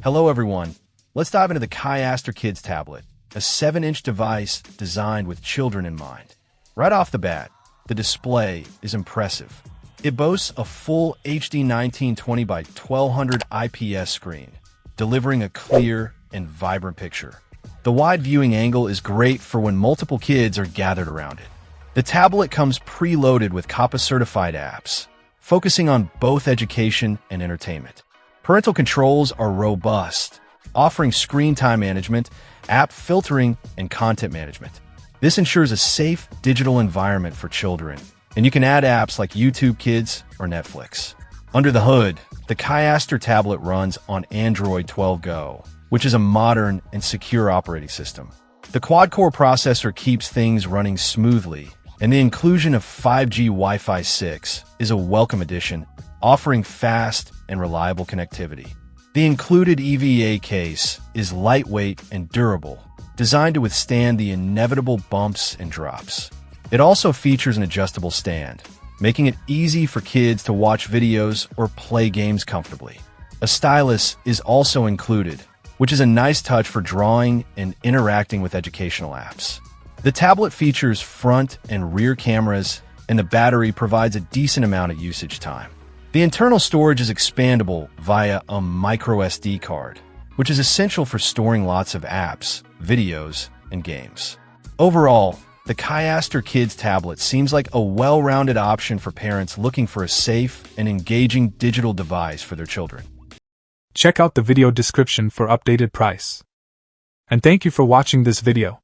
Hello everyone, let's dive into the KYASTER Kids tablet, a 7-inch device designed with children in mind. Right off the bat, the display is impressive. It boasts a full HD 1920 by 1200 IPS screen, delivering a clear and vibrant picture. The wide viewing angle is great for when multiple kids are gathered around it. The tablet comes preloaded with KYASTER-certified apps, focusing on both education and entertainment. Parental controls are robust, offering screen time management, app filtering, and content management. This ensures a safe digital environment for children, and you can add apps like YouTube Kids or Netflix. Under the hood, the KYASTER tablet runs on Android 12 Go, which is a modern and secure operating system. The quad-core processor keeps things running smoothly, and the inclusion of 5G Wi-Fi 6 is a welcome addition, offering fast and reliable connectivity. The included EVA case is lightweight and durable, designed to withstand the inevitable bumps and drops. It also features an adjustable stand, making it easy for kids to watch videos or play games comfortably. A stylus is also included, which is a nice touch for drawing and interacting with educational apps. The tablet features front and rear cameras, and the battery provides a decent amount of usage time. The internal storage is expandable via a microSD card, which is essential for storing lots of apps, videos, and games. Overall, the KYASTER Kids tablet seems like a well-rounded option for parents looking for a safe and engaging digital device for their children. Check out the video description for updated price. And thank you for watching this video.